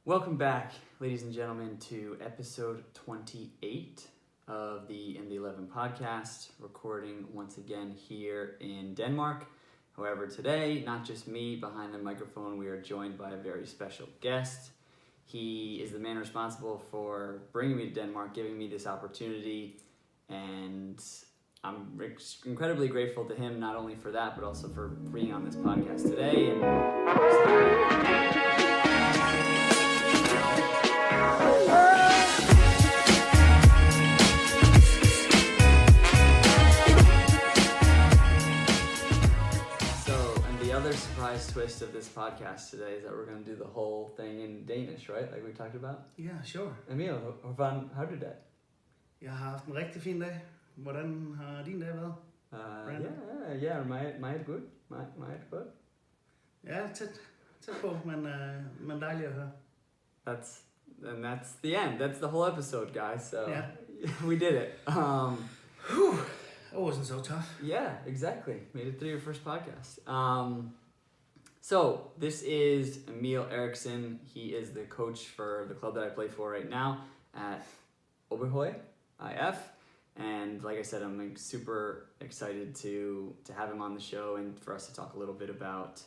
Welcome back, ladies and gentlemen, to episode 28 of the In the 11 podcast, recording once again here in Denmark. However, today, not just me behind the microphone, we are joined by a very special guest. He is the man responsible for bringing me to Denmark, giving me this opportunity, and I'm incredibly grateful to him, not only for that, but also for being on this podcast today. The other surprise twist of this podcast today is that we're going to do the whole thing in Danish, right? Like we talked about? Yeah, sure. Emil, how did that? Jeg har haft en rigtig fin dag. Hvordan har din dag været? Yeah, meget good. Meget good. Ja, tæt på, men dejligt at høre. That's the end. That's the whole episode, guys. So yeah. We did it. It wasn't so tough. Yeah, exactly. Made it through your first podcast. So this is Emil Eriksen. He is the coach for the club that I play for right now at Aabyhoj, IF. And like I said, I'm super excited to have him on the show and for us to talk a little bit about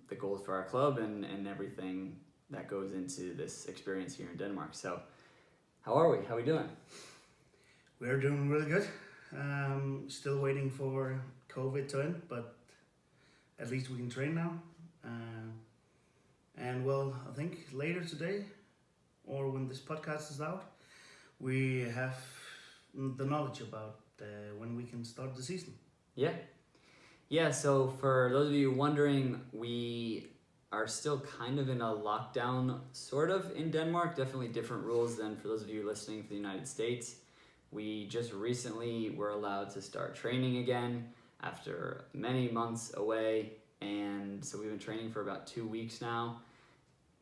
the goals for our club and everything that goes into this experience here in Denmark. So how are we? How are we doing? We're doing really good. Still waiting for COVID to end, but at least we can train now. And well, I think later today, or when this podcast is out, we have the knowledge about when we can start the season. Yeah, so for those of you wondering, we are still kind of in a lockdown, sort of, in Denmark. Definitely different rules than for those of you listening for the United States. We just recently were allowed to start training again after many months away, and so we've been training for about 2 weeks now,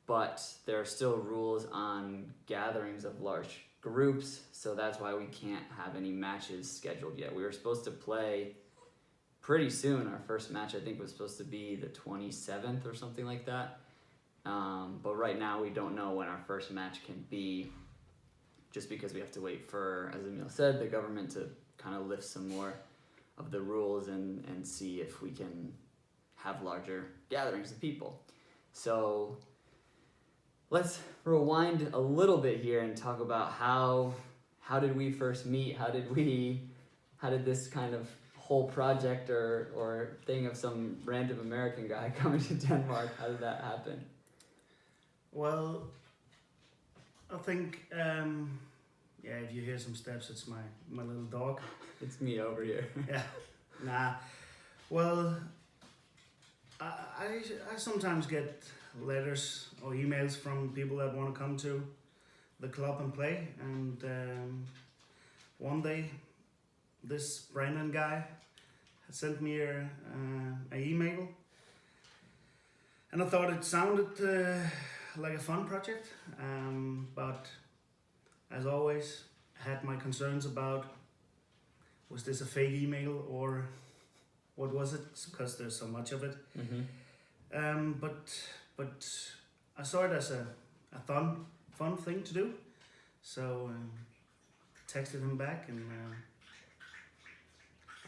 but there are still rules on gatherings of large groups, so that's why we can't have any matches scheduled yet. We were supposed to play pretty soon. Our first match, I think, was supposed to be the 27th or something like that, but right now we don't know when our first match can be, just because we have to wait for, as Emil said, the government to kind of lift some more of the rules and see if we can have larger gatherings of people. So let's rewind a little bit here and talk about how did we first meet? How did this kind of whole project or thing of some random American guy coming to Denmark, how did that happen? Well, I think, if you hear some steps, it's my little dog. It's me over here. Yeah, nah. Well, I sometimes get letters or emails from people that want to come to the club and play. And one day, this Brandon guy had sent me an email. And I thought it sounded like a fun project, but as always, I had my concerns about, was this a fake email or what was it? Because there's so much of it. Mm-hmm. But I saw it as a fun thing to do, so texted him back, and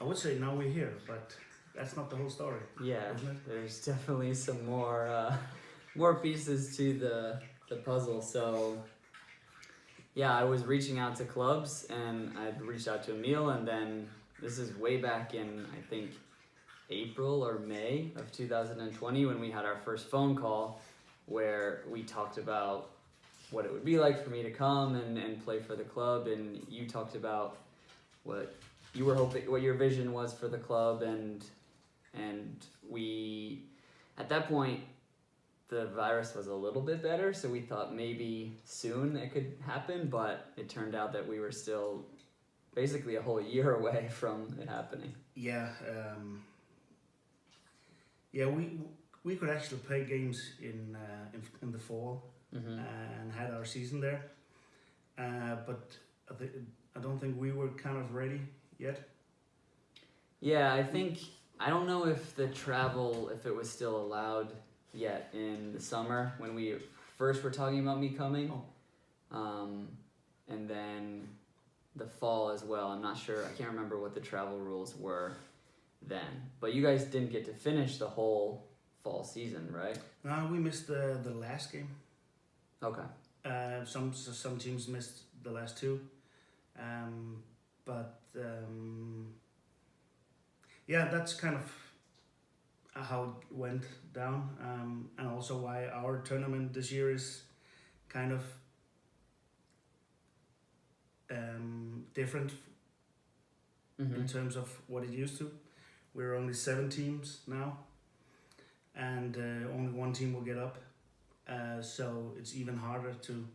I would say now we're here, but that's not the whole story. Yeah, there's definitely some more pieces to the puzzle. So yeah, I was reaching out to clubs, and I'd reached out to Emil, and then this is way back in, I think, April or May of 2020 when we had our first phone call where we talked about what it would be like for me to come and play for the club, and you talked about what you were hoping, what your vision was for the club, and we, at that point, the virus was a little bit better, so we thought maybe soon it could happen, but it turned out that we were still basically a whole year away from it happening. Yeah, we could actually play games in the fall, mm-hmm. and had our season there, but I don't think we were kind of ready yet. Yeah, I don't know if the travel, if it was still allowed yet in the summer when we first were talking about me coming. Oh. And then the fall as well. I'm not sure. I can't remember what the travel rules were then. But you guys didn't get to finish the whole fall season, right? No, we missed the last game. Okay. Some teams missed the last two, but yeah, that's kind of how it went down, and also why our tournament this year is kind of different in terms of what it used to. We're only 7 teams now, and only 1 team will get up, so it's even harder to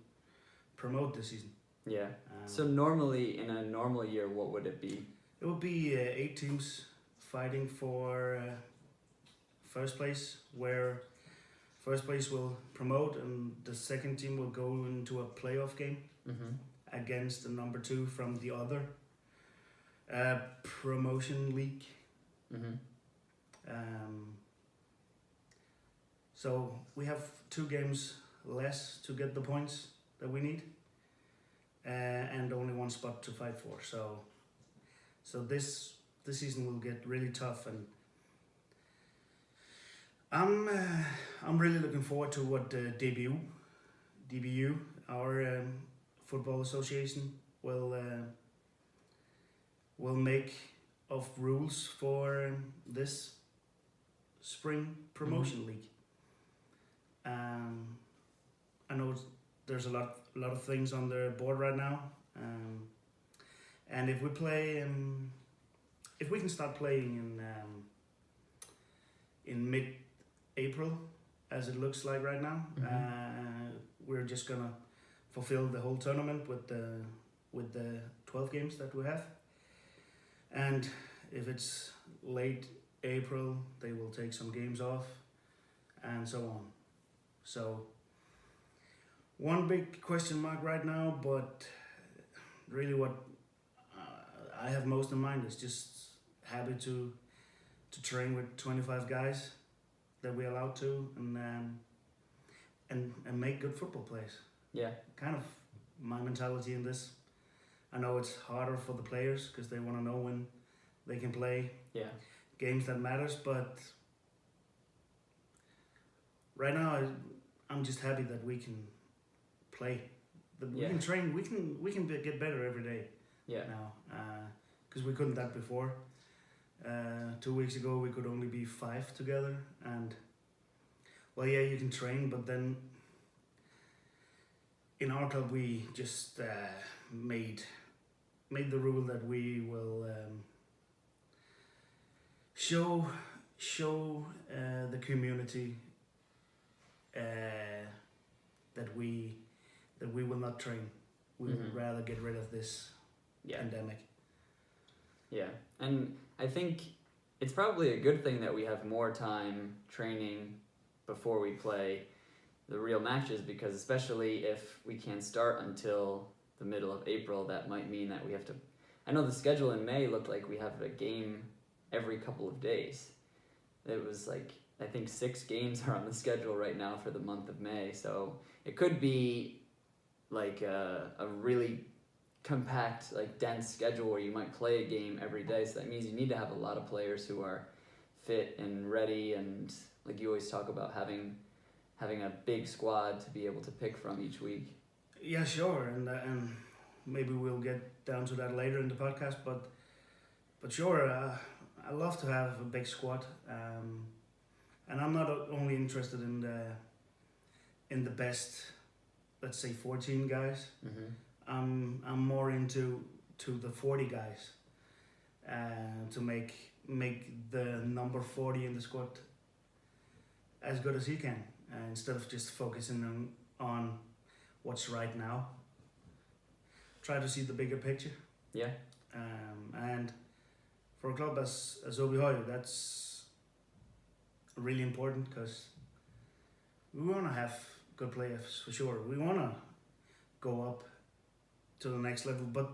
promote this season. Yeah. So normally, in a normal year, what would it be? It would be 8 teams fighting for first place, where first place will promote and the second team will go into a playoff game against the number 2 from the other promotion league. So we have 2 games less to get the points that we need, and only 1 spot to fight for. So this season will get really tough, and I'm really looking forward to what DBU, our football association, will make of rules for this spring promotion league. I know there's a lot of things on the board right now, and if we play, if we can start playing in mid-April, as it looks like right now, we're just gonna fulfill the whole tournament with the 12 games that we have. And if it's late April, they will take some games off, and so on. So one big question mark right now, but really what I have most in mind is just happy to train with 25 guys that we're allowed to, and make good football plays. Yeah. Kind of my mentality in this. I know it's harder for the players because they want to know when they can play games that matters, but right now I'm just happy that we can play. That we can train. We can get better every day. Yeah. Now, because we couldn't that before. 2 weeks ago we could only be 5 together, and well, yeah, you can train, but then in our club we just made the rule that we will show the community that we will not train. We would rather get rid of this pandemic. Yeah, and I think it's probably a good thing that we have more time training before we play the real matches, because especially if we can't start until the middle of April, that might mean that we have to... I know the schedule in May looked like we have a game every couple of days. It was like, I think 6 games are on the schedule right now for the month of May, so it could be like a really compact, like dense schedule where you might play a game every day. So that means you need to have a lot of players who are fit and ready, and like you always talk about having a big squad to be able to pick from each week. Yeah, sure, and maybe we'll get down to that later in the podcast, but sure, I love to have a big squad, and I'm not only interested in the best, let's say 14 guys. I'm more into the 40 guys, to make the number 40 in the squad as good as he can, instead of just focusing on what's right now. Try to see the bigger picture. Yeah. And for a club as Aabyhoj, that's really important, because we want to have good players for sure. We want to go up to the next level, but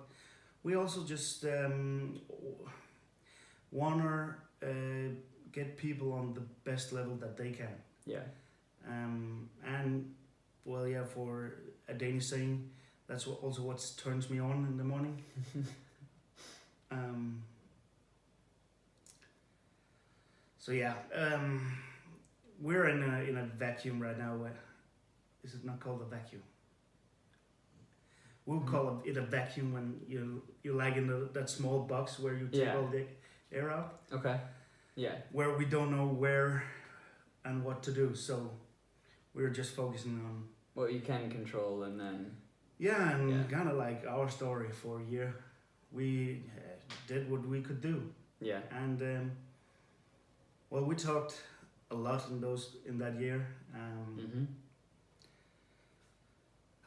we also just want to get people on the best level that they can. Yeah. And well, for a Danish saying. That's also what turns me on in the morning. So yeah, we're in a vacuum right now. Is it not called a vacuum? We'll call it a vacuum when you like in that small box where you take all the air out. Okay. Yeah. Where we don't know where and what to do, so we're just focusing on what you can control, and then kind of like our story for a year. We did what we could do. Yeah. And well, we talked a lot in that year.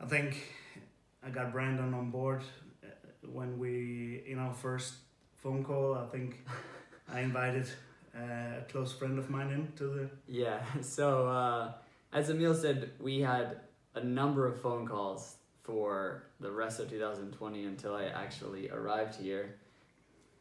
I think I got Brandon on board when we, in our first phone call, I think I invited a close friend of mine into the... Yeah, so as Emil said, we had a number of phone calls for the rest of 2020 until I actually arrived here.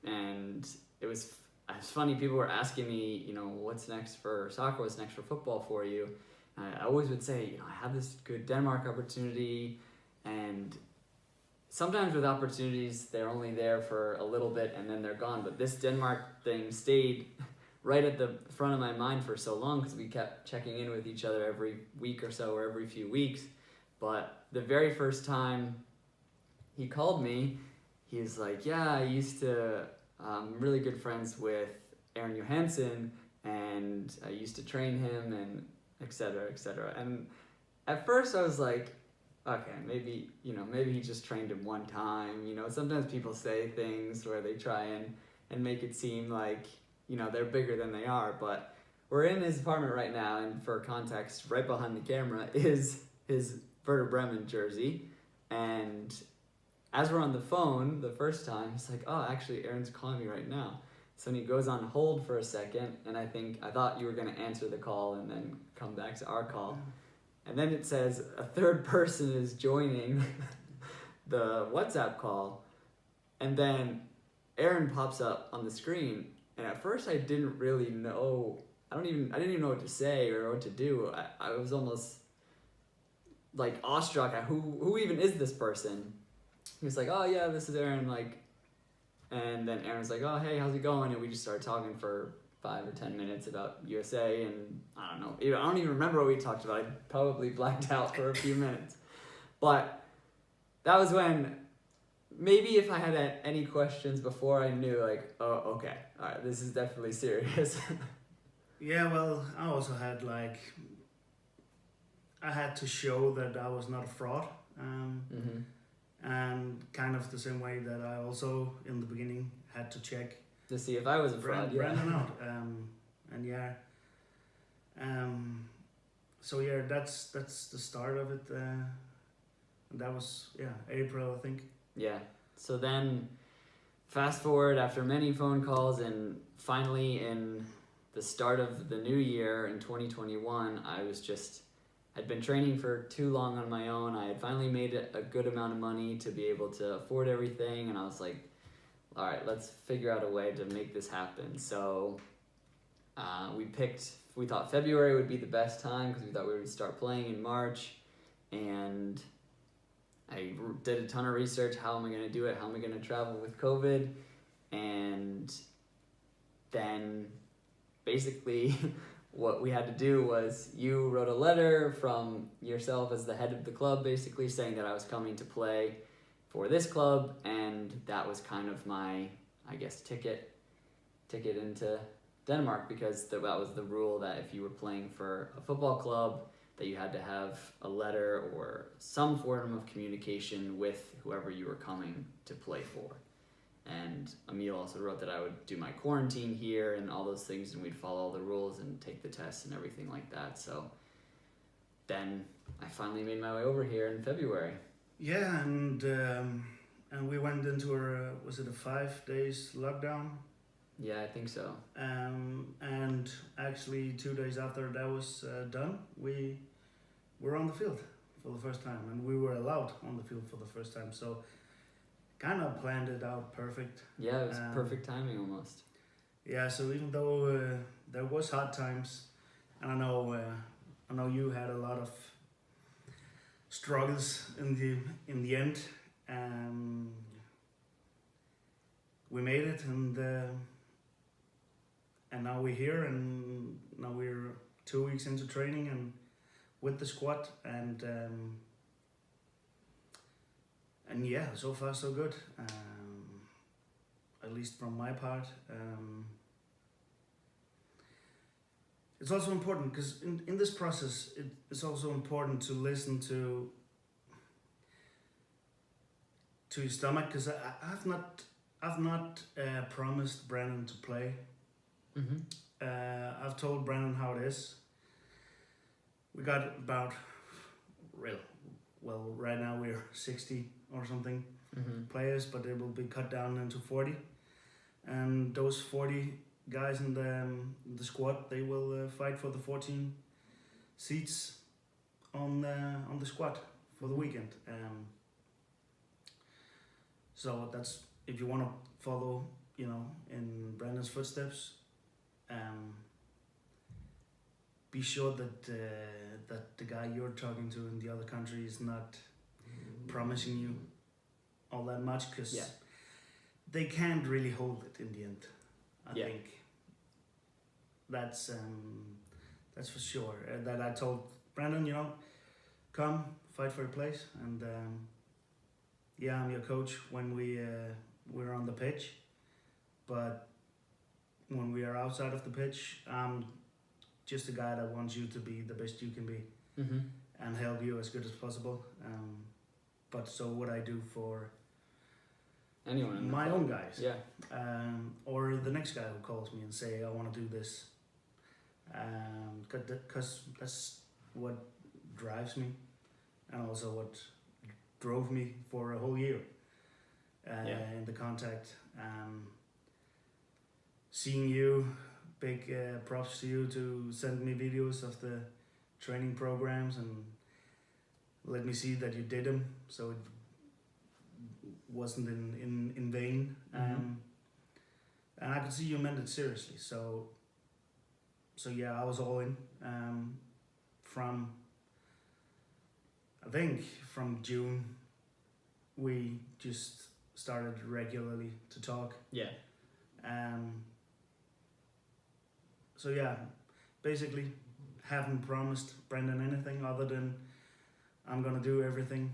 And it was funny, people were asking me, what's next for soccer, what's next for football for you? And I always would say, I have this good Denmark opportunity, and sometimes with opportunities, they're only there for a little bit and then they're gone. But this Denmark thing stayed right at the front of my mind for so long because we kept checking in with each other every week or so, or every few weeks. But the very first time he called me, he was like, I used to, I'm really good friends with Aaron Johansson, and I used to train him, and et cetera, et cetera. And at first I was like, okay, maybe he just trained him one time. Sometimes people say things where they try and make it seem like, they're bigger than they are. But we're in his apartment right now, and for context, right behind the camera is his Werder Bremen jersey. And as we're on the phone the first time, he's like, oh, actually, Aaron's calling me right now. So he goes on hold for a second, and I thought you were going to answer the call and then come back to our call. And then it says a third person is joining the WhatsApp call, and then Aaron pops up on the screen. And at first I didn't really know, I didn't even know what to say or what to do. I was almost like awestruck at who even is this person. He was like, oh yeah, this is Aaron, and then Aaron's like, oh hey, how's it going? And we just started talking for 5 or 10 minutes about USA, and I don't even remember what we talked about. I probably blacked out for a few minutes. But that was when, maybe if I had any questions before, I knew oh, okay, all right, this is definitely serious. Yeah, well, I also had I had to show that I was not a fraud. And kind of the same way that I also, in the beginning, had to check to see if I was a fraud. Brandon out. So yeah, that's the start of it. And that was April, I think. Yeah. So then, fast forward after many phone calls, and finally in the start of the new year in 2021, I'd been training for too long on my own. I had finally made a good amount of money to be able to afford everything, and I was like, all right, let's figure out a way to make this happen. So we thought February would be the best time because we thought we would start playing in March. And I did a ton of research. How am I going to do it? How am I going to travel with COVID? And then basically what we had to do was, you wrote a letter from yourself as the head of the club, basically saying that I was coming to play for this club, and that was kind of my, I guess, ticket into Denmark, because that was the rule, that if you were playing for a football club, that you had to have a letter or some form of communication with whoever you were coming to play for. And Emil also wrote that I would do my quarantine here and all those things, and we'd follow all the rules and take the tests and everything like that. So then I finally made my way over here in February. Yeah, and we went into was it a 5 days lockdown? Yeah, I think so. And actually 2 days after that was done, we were on the field for the first time, and we were allowed on the field for the first time. So kind of planned it out perfect. Yeah, it was perfect timing almost. Yeah, so even though there was hard times, and I know you had a lot of struggles in the end. We made it, and now we're here, and now we're 2 weeks into training and with the squad, and yeah, so far so good. At least from my part. It's also important because in this process, it's also important to listen to your stomach, because I've not promised Brandon to play. Mm-hmm. I've told Brandon how it is. We got about right now we're 60 or something players, but it will be cut down into 40, and those 40 guys in the squad, they will fight for the 14 seats on the squad for the weekend. So that's, if you want to follow, in Brandon's footsteps, be sure that that the guy you're talking to in the other country is not promising you all that much, because they can't really hold it in the end. I think that's for sure. That I told Brandon, come fight for your place, and I'm your coach when we're on the pitch, but when we are outside of the pitch, I'm just a guy that wants you to be the best you can be, and help you as good as possible. But so would I do for anyone in my own guys, or the next guy who calls me and say, I want to do this, because that's what drives me, and also what drove me for a whole year in the contact. Seeing you, big props to you to send me videos of the training programs and let me see that you did them, so it wasn't in vain. And I could see you meant it seriously. So yeah, I was all in. I think from June, we just started regularly to talk. Yeah. So yeah, basically haven't promised Brendan anything other than I'm gonna do everything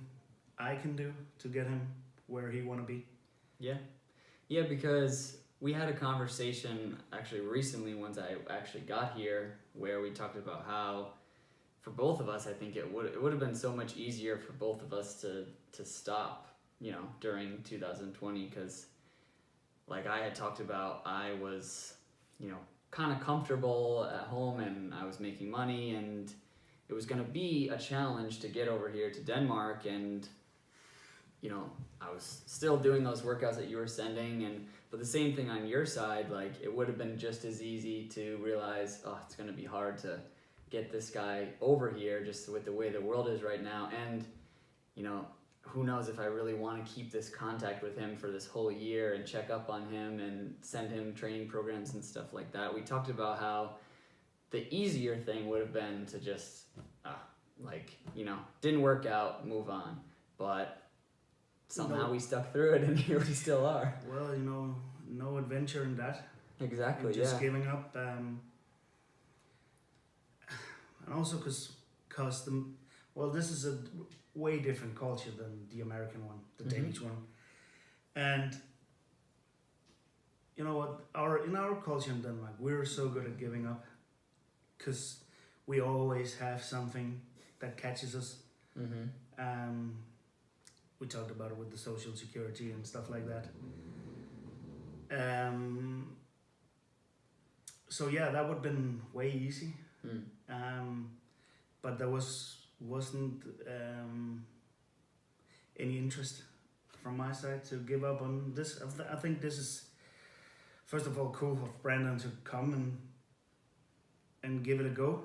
I can do to get him where he wanna be. Yeah, because we had a conversation actually recently once I actually got here, where we talked about how for both of us, I think it would have been so much easier for both of us to stop, during 2020, because like I had talked about, I was, kind of comfortable at home and I was making money, and it was going to be a challenge to get over here to Denmark, and I was still doing those workouts that you were sending, but the same thing on your side, like it would have been just as easy to realize, it's going to be hard to get this guy over here just with the way the world is right now, and who knows if I really want to keep this contact with him for this whole year and check up on him and send him training programs and stuff like that. We talked about how the easier thing would have been to just didn't work out, move on, but somehow we stuck through it, and here we still are. Well, no adventure in that. Exactly. Just giving up, and also because this is a way different culture than the American one, the Danish one, and you know what? In our culture in Denmark, we're so good at giving up, because we always have something that catches us. We talked about it with the social security and stuff like that. So yeah, that would have been way easy. But there wasn't any interest from my side to give up on this. I think this is, first of all, cool of Brandon to come and give it a go.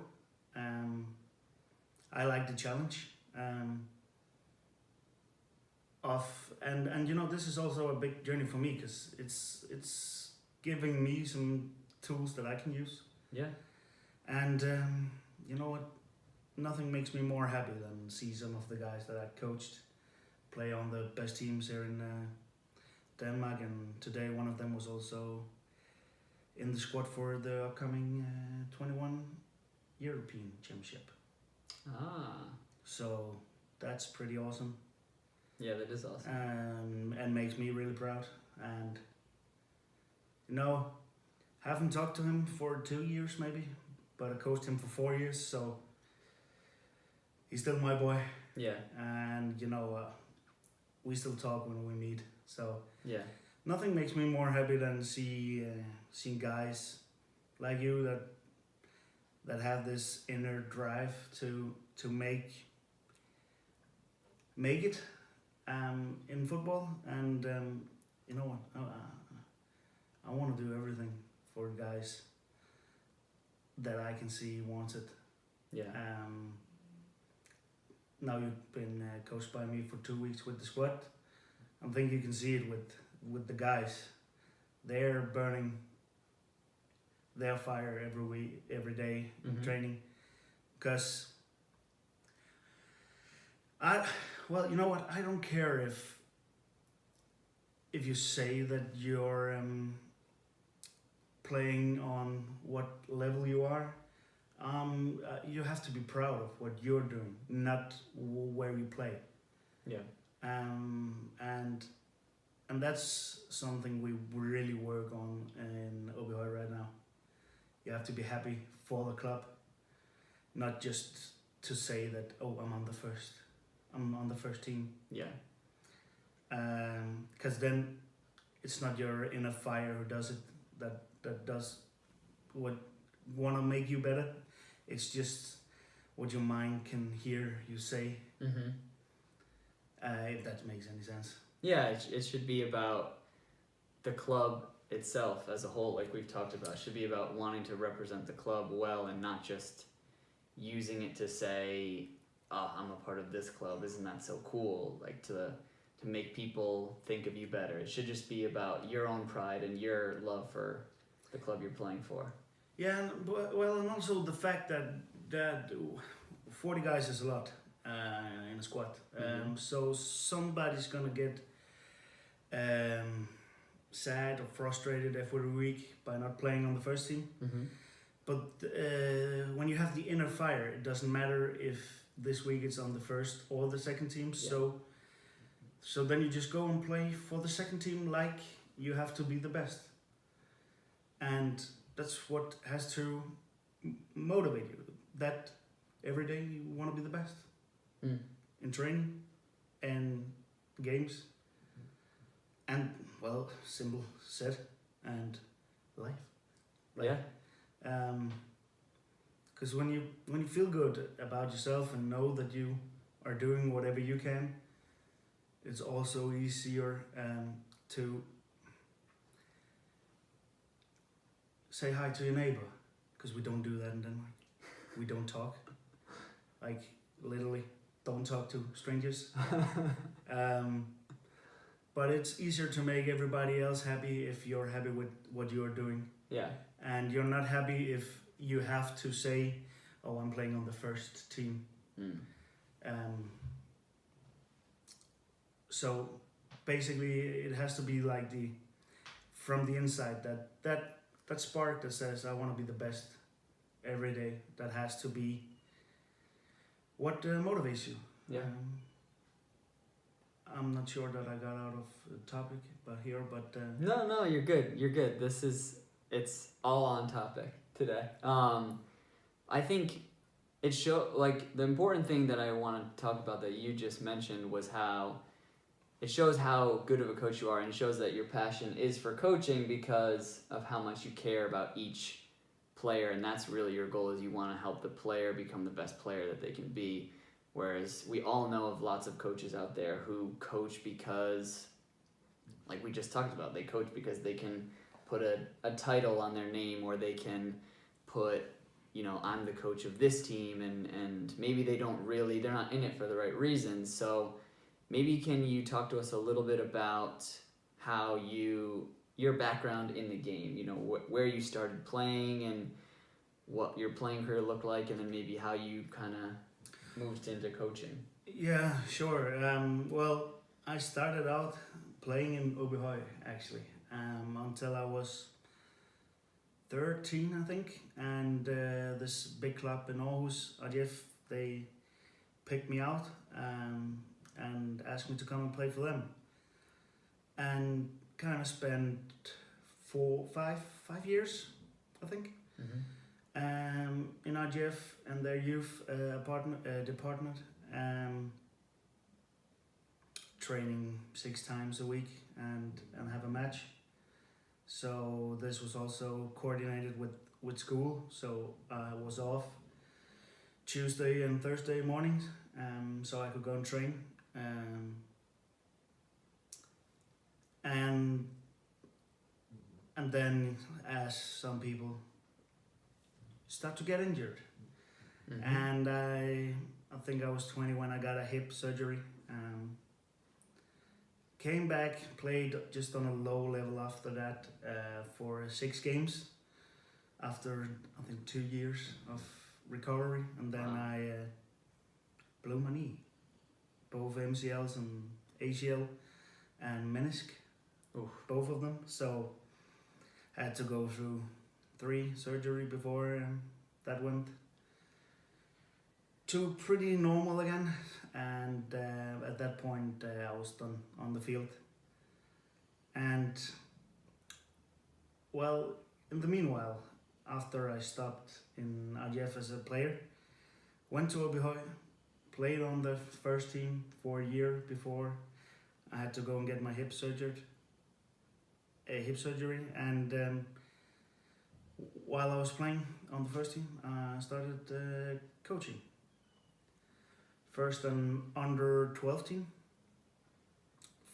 I like the challenge. And this is also a big journey for me, because it's giving me some tools that I can use. Yeah. And you know what? nothing makes me more happy than see some of the guys that I coached play on the best teams here in Denmark, and today one of them was also in the squad for the upcoming 21 European Championship. So that's pretty awesome. Yeah, that is awesome. And makes me really proud. And haven't talked to him for 2 years maybe, but I coached him for 4 years, so he's still my boy. Yeah. And we still talk when we meet. So yeah, nothing makes me more happy than seeing guys like you that have this inner drive to make it in football. And you know what, I want to do everything for guys that I can see wants it. Yeah. Now you've been coached by me for 2 weeks with the squad. I think you can see it with the guys. They're burning their fire every day in training. Because you know what? I don't care if you say that you're playing on what level you are. You have to be proud of what you're doing, not where you play. Yeah. And that's something we really work on in Aabyhoj right now. You have to be happy for the club, not just to say that I'm on the first team. Yeah. Because then it's not your inner fire who does it, that does what want to make you better. It's just what your mind can hear you say. If that makes any sense. Yeah, it should be about the club itself as a whole, like we've talked about. It should be about wanting to represent the club well and not just using it to say, oh, I'm a part of this club, isn't that so cool? Like to make people think of you better. It should just be about your own pride and your love for the club you're playing for. Yeah, and also the fact that 40 guys is a lot in a squad. So somebody's gonna get sad or frustrated every week by not playing on the first team. But when you have the inner fire, it doesn't matter if this week it's on the first or the second team. Yeah. So then you just go and play for the second team like you have to be the best. And that's what has to motivate you. That every day you want to be the best. In training and games. And, well, simple said, and life. Yeah. Because when you feel good about yourself and know that you are doing whatever you can, it's also easier to say hi to your neighbor. Because we don't do that in Denmark. We don't talk. Like, literally, don't talk to strangers. But it's easier to make everybody else happy if you're happy with what you're doing. Yeah. And you're not happy if you have to say, oh, I'm playing on the first team. So basically it has to be like from the inside, that spark that says I want to be the best every day. That has to be what motivates you. Yeah. I'm not sure that I got out of the topic, but No, you're good. It's all on topic today. I think the important thing that I want to talk about that you just mentioned was how it shows how good of a coach you are, and it shows that your passion is for coaching because of how much you care about each player, and that's really your goal, is you want to help the player become the best player that they can be. Whereas we all know of lots of coaches out there who coach because, like we just talked about, they coach because they can put a title on their name, or they can put, I'm the coach of this team, and maybe they're not in it for the right reasons. So maybe can you talk to us a little bit about how your background in the game, where you started playing and what your playing career looked like, and then maybe how you kind of moved into coaching? Yeah, sure. Well, I started out playing in Aabyhoj actually until I was 13, I think, and this big club in Aarhus, Aabyhoj, they picked me out and asked me to come and play for them, and kind of spent 5 years, I think, in Aabyhoj and their youth department, training 6 times a week and have a match. So this was also coordinated with school, so I was off Tuesday and Thursday mornings, so I could go and train. And then, as some people start to get injured, and I think I was 20 when I got a hip surgery. Came back, played just on a low level after that for 6 games. After I think 2 years of recovery, and then I blew my knee, both MCLs and ACL and menisc, both of them. So I had to go through 3 surgery before that went to pretty normal again. And at that point I was done on the field. And well, in the meanwhile, after I stopped in Aabyhoj as a player, went to Aabyhoj, played on the first team for a year before I had to go and get my hip surgery. And while I was playing on the first team, I started coaching. First an under 12 team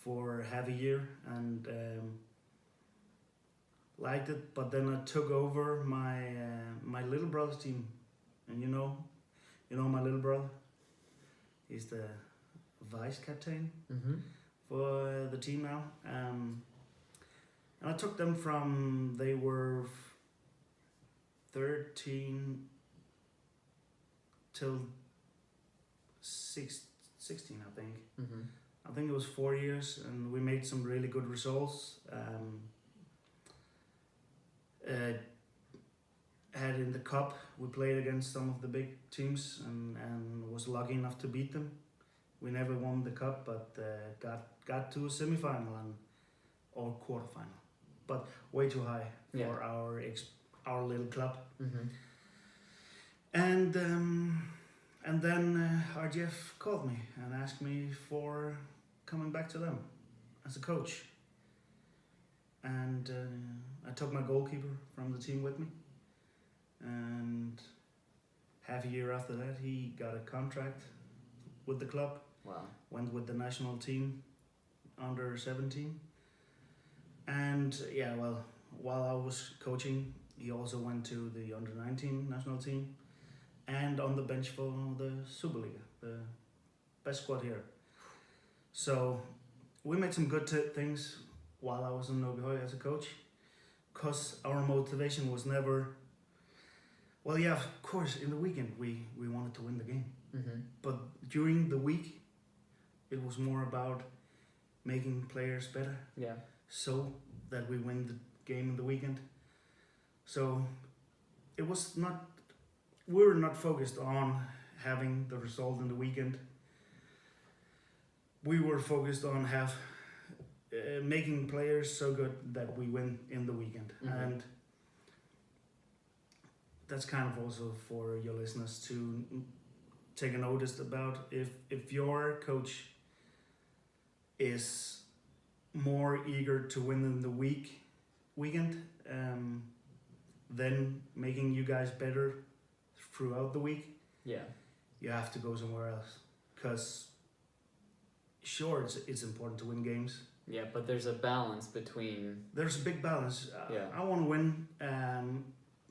for half a year, and liked it. But then I took over my little brother's team, and you know my little brother. He's the vice captain for the team now, and I took them from they were 13 till 16, I think. I think it was 4 years, and we made some really good results. Had in the cup, we played against some of the big teams and was lucky enough to beat them. We never won the cup, but got to a semi-final or quarter-final, but way too high for our little club. And then Aabyhoj called me and asked me for coming back to them as a coach. And I took my goalkeeper from the team with me. And half a year after that, he got a contract with the club. Wow. Went with the national team, under 17. And yeah, well, while I was coaching, he also went to the under 19 national team and on the bench for the Superliga, the best squad here. So we made some good things while I was in Aabyhoj as a coach, because our motivation was never, well, yeah, of course, in the weekend we wanted to win the game. But during the week, it was more about making players better. Yeah. So that we win the game in the weekend. So it was not, we were not focused on having the result in the weekend. We were focused on making players so good that we win in the weekend. And that's kind of also for your listeners to take a notice about, if your coach is more eager to win in the weekend, then making you guys better throughout the week, you have to go somewhere else. Because sure, it's important to win games. Yeah, but there's a balance between... There's a big balance. I want to win.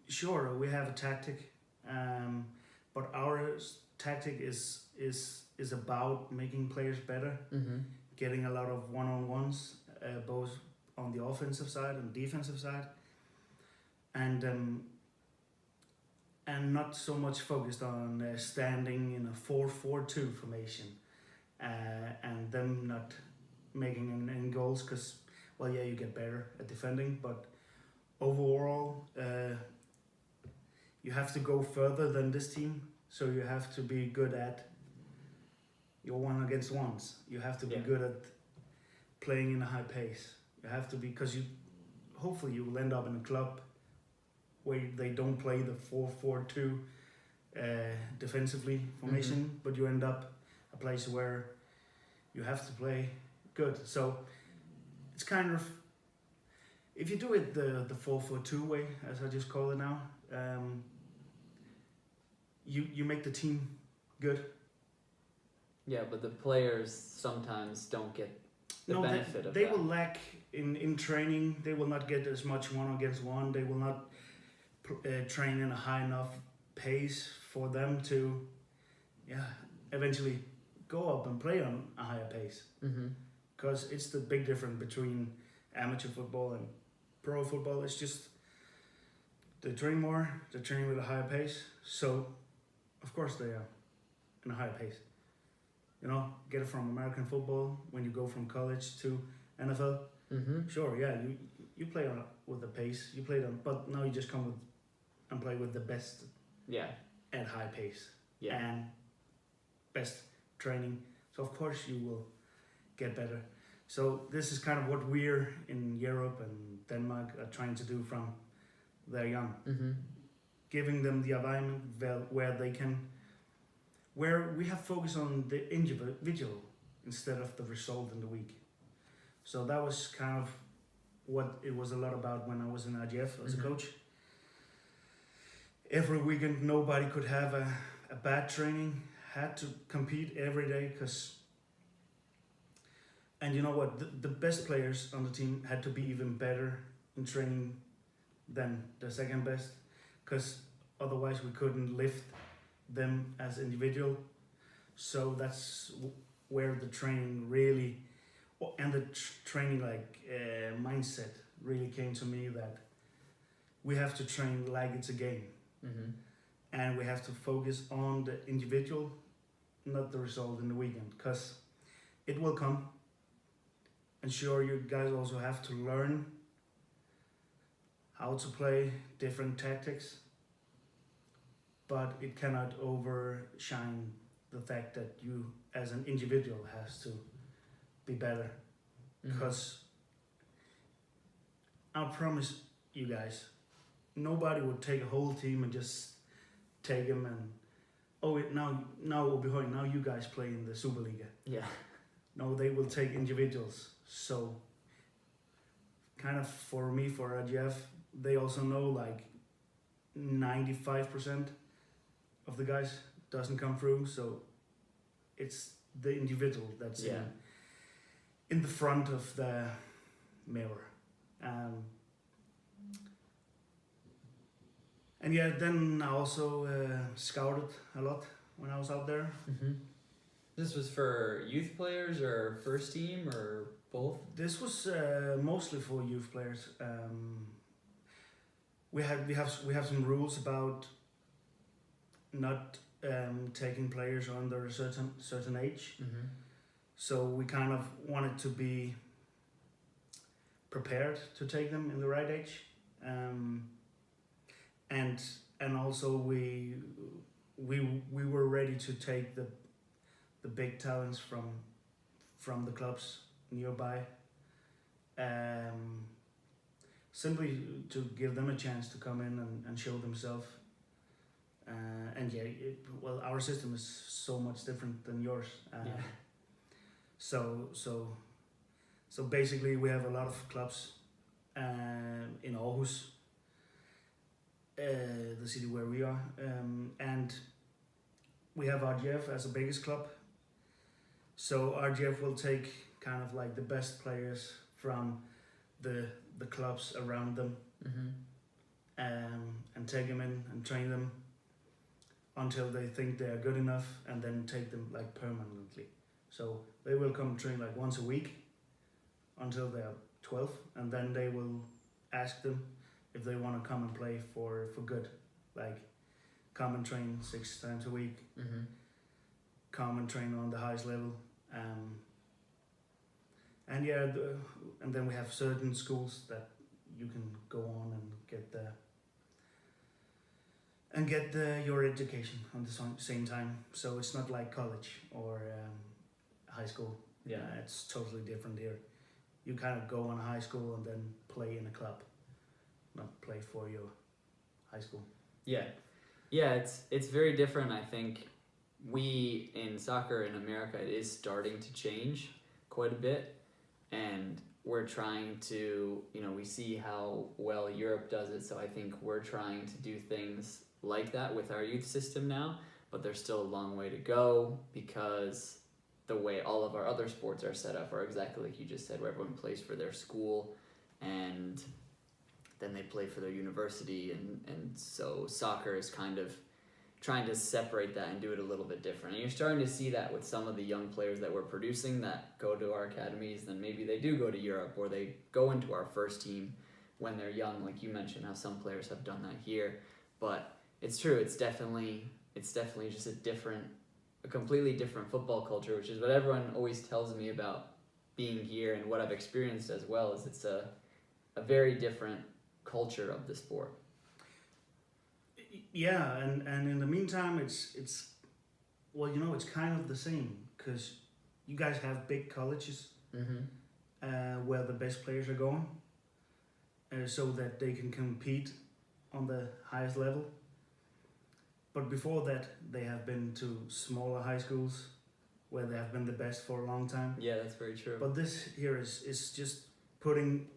Sure, we have a tactic, but our tactic is about making players better, getting a lot of one-on-ones, both on the offensive side and defensive side. And and not so much focused on standing in a 4-4-2 formation and them not making any goals because, well, yeah, you get better at defending, but overall, you have to go further than this team, so you have to be good at your 1-against-1s. You have to be good at playing in a high pace. You have to be, because hopefully you will end up in a club where they don't play the 4-4-2 defensively formation, but you end up a place where you have to play good. So it's kind of, if you do it the 4-4-2 way, as I just call it now, you make the team good. Yeah, but the players sometimes don't get the benefit of that. They will lack in training. They will not get as much 1-against-1. They will not train in a high enough pace for them to, eventually go up and play on a higher pace. Because it's the big difference between amateur football and pro football. It's just they train more. They train with a higher pace. So, of course, they are in a higher pace. You know, get it from American football when you go from college to NFL. Sure, yeah, you play on with the pace. You play them, but now you just come with and play with the best. Yeah. At high pace. Yeah. And best training. So of course you will get better. So this is kind of what we're in Europe and Denmark are trying to do from they're young. Giving them the environment where they can. Where we have focused on the individual instead of the result in the week. So that was kind of what it was a lot about when I was in Aabyhoj as a coach. Every weekend nobody could have a bad training, had to compete every day and you know what, the best players on the team had to be even better in training than the second best, because otherwise we couldn't lift them as individual. So that's where the training really, and the training mindset really came to me, that we have to train like it's a game. And we have to focus on the individual, not the result in the weekend, because it will come. And sure, you guys also have to learn how to play different tactics, but it cannot overshine the fact that you as an individual has to be better. Because I promise you guys, nobody would take a whole team and just take them and now Aabyhoj, now you guys play in the Superliga. Yeah. No, they will take individuals. So kind of for me, for Aabyhoj, they also know 95% of the guys doesn't come through, so it's the individual that's in the front of the mirror. And yeah, then I also scouted a lot when I was out there. This was for youth players or first team or both? This was mostly for youth players. We have some rules about not taking players under a certain age. So we kind of wanted to be prepared to take them in the right age. And also we were ready to take the big talents from the clubs nearby, simply to give them a chance to come in and show themselves. And yeah, our system is so much different than yours. So basically we have a lot of clubs in Aarhus, the city where we are, and we have Aabyhoj as the biggest club. So Aabyhoj will take kind of the best players from the clubs around them, and take them in and train them until they think they are good enough, and then take them permanently. So they will come train once a week until they are 12, and then they will ask them if they want to come and play for good, come and train 6 times a week, come and train on the highest level. And yeah, and then we have certain schools that you can go on and get your education on the same time. So it's not like college or high school. Yeah. It's totally different here. You kind of go on a high school and then play in a club, not play for your high school. Yeah, it's very different. I think we in soccer in America, it is starting to change quite a bit, and we're trying to, we see how well Europe does it, so I think we're trying to do things like that with our youth system now, but there's still a long way to go because the way all of our other sports are set up are exactly like you just said, where everyone plays for their school and then they play for their university, and so soccer is kind of trying to separate that and do it a little bit different. And you're starting to see that with some of the young players that we're producing that go to our academies, then maybe they do go to Europe or they go into our first team when they're young, like you mentioned how some players have done that here. But it's true, it's definitely just a completely different football culture, which is what everyone always tells me about being here, and what I've experienced as well is it's a very different culture of the sport. Yeah, and in the meantime, it's it's kind of the same, because you guys have big colleges where the best players are going, so that they can compete on the highest level. But before that, they have been to smaller high schools where they have been the best for a long time. Yeah, that's very true. But this here is just putting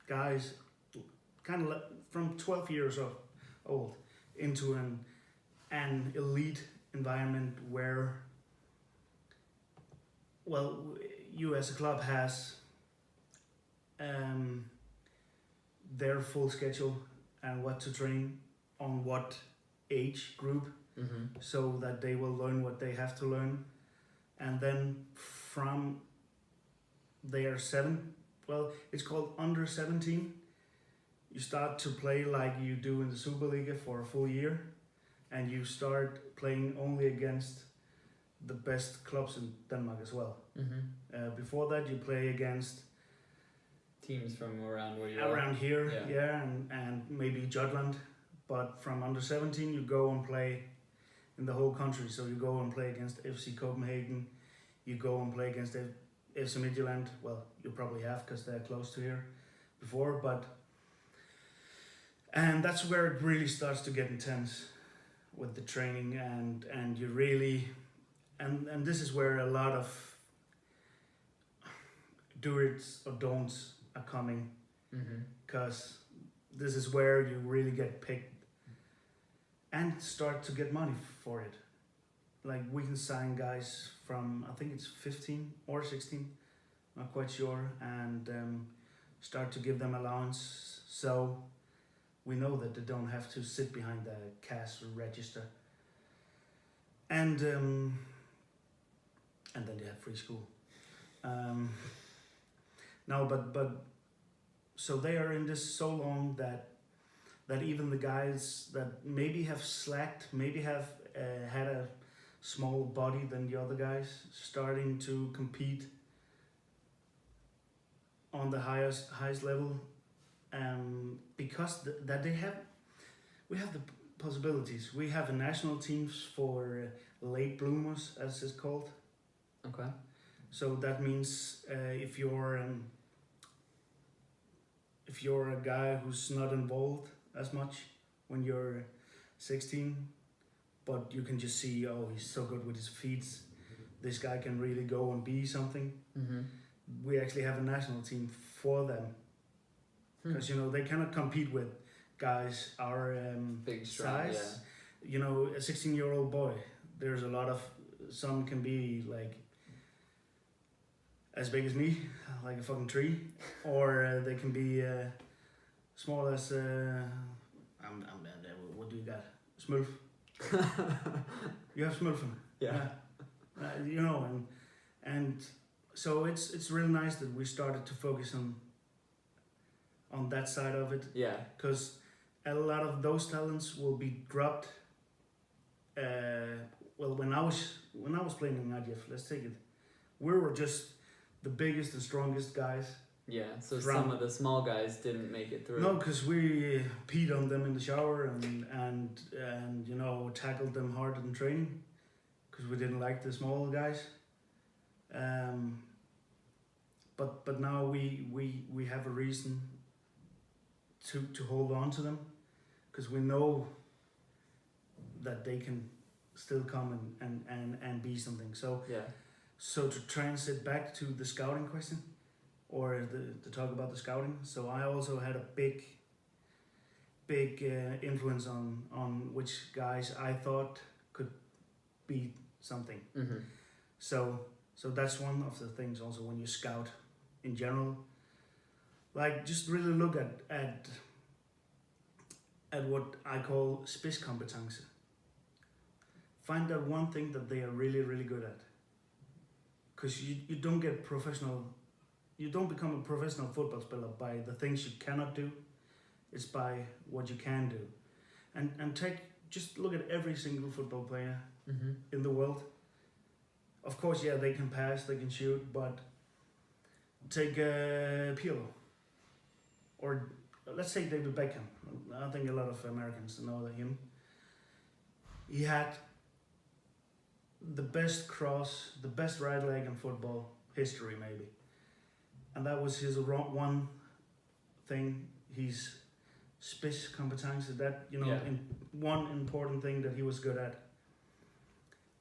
guys kind of from 12 years old into an elite environment where, well, you as a club has their full schedule and what to train on what age group, so that they will learn what they have to learn, and then from their it's called under 17, you start to play like you do in the Superliga for a full year, and you start playing only against the best clubs in Denmark as well. Before that, you play against teams from around where you around are. here, and maybe Jutland. But from under 17, you go and play in the whole country. So you go and play against FC Copenhagen, you go and play against FC Midtjylland. Well, you probably have, because they're close to here before, and that's where it really starts to get intense with the training, and you really, and this is where a lot of do it's or don'ts are coming, because this is where you really get picked and start to get money for it. Like, we can sign guys from, I think it's 15 or 16, not quite sure, and start to give them allowance, so we know that they don't have to sit behind the cash register, and then they have free school. No, but so they are in this so long that even the guys that maybe have slacked, maybe have had a small body than the other guys, starting to compete on the highest level, because that we have the possibilities. We have a national teams for late bloomers, as it's called. Okay. So that means if you're a guy who's not involved as much when you're 16, but you can just see, oh, he's so good with his feet, this guy can really go and be something. We actually have a national team for them, because they cannot compete with guys our big strong, size. A 16-year-old boy, there's a lot of, some can be like as big as me, like a fucking tree, or they can be small as what do you got? Smurf. You have Smurfen. Yeah. And so it's really nice that we started to focus on that side of it. Yeah. Because a lot of those talents will be dropped well, when I was playing in Aabyhoj, let's take it. We were just the biggest and strongest guys. Yeah, so some of the small guys didn't make it through. No, because we peed on them in the shower and tackled them hard in training, because we didn't like the small guys. But now we have a reason to hold on to them, because we know that they can still come and be something. So yeah. So to transit back to the scouting question, or to talk about the scouting, so I also had a big influence on which guys I thought could be something. Mm-hmm. So that's one of the things also when you scout in general. Like, just really look at what I call spidskompetence. Find that one thing that they are really, really good at. Because you don't get professional, you don't become a professional football player by the things you cannot do. It's by what you can do. And just look at every single football player in the world. Of course, yeah, they can pass, they can shoot, but take Pirlo. Or let's say David Beckham. I think a lot of Americans know him. He had the best cross, the best right leg in football history, maybe. And that was his one thing, his spidskompetence, that, one important thing that he was good at.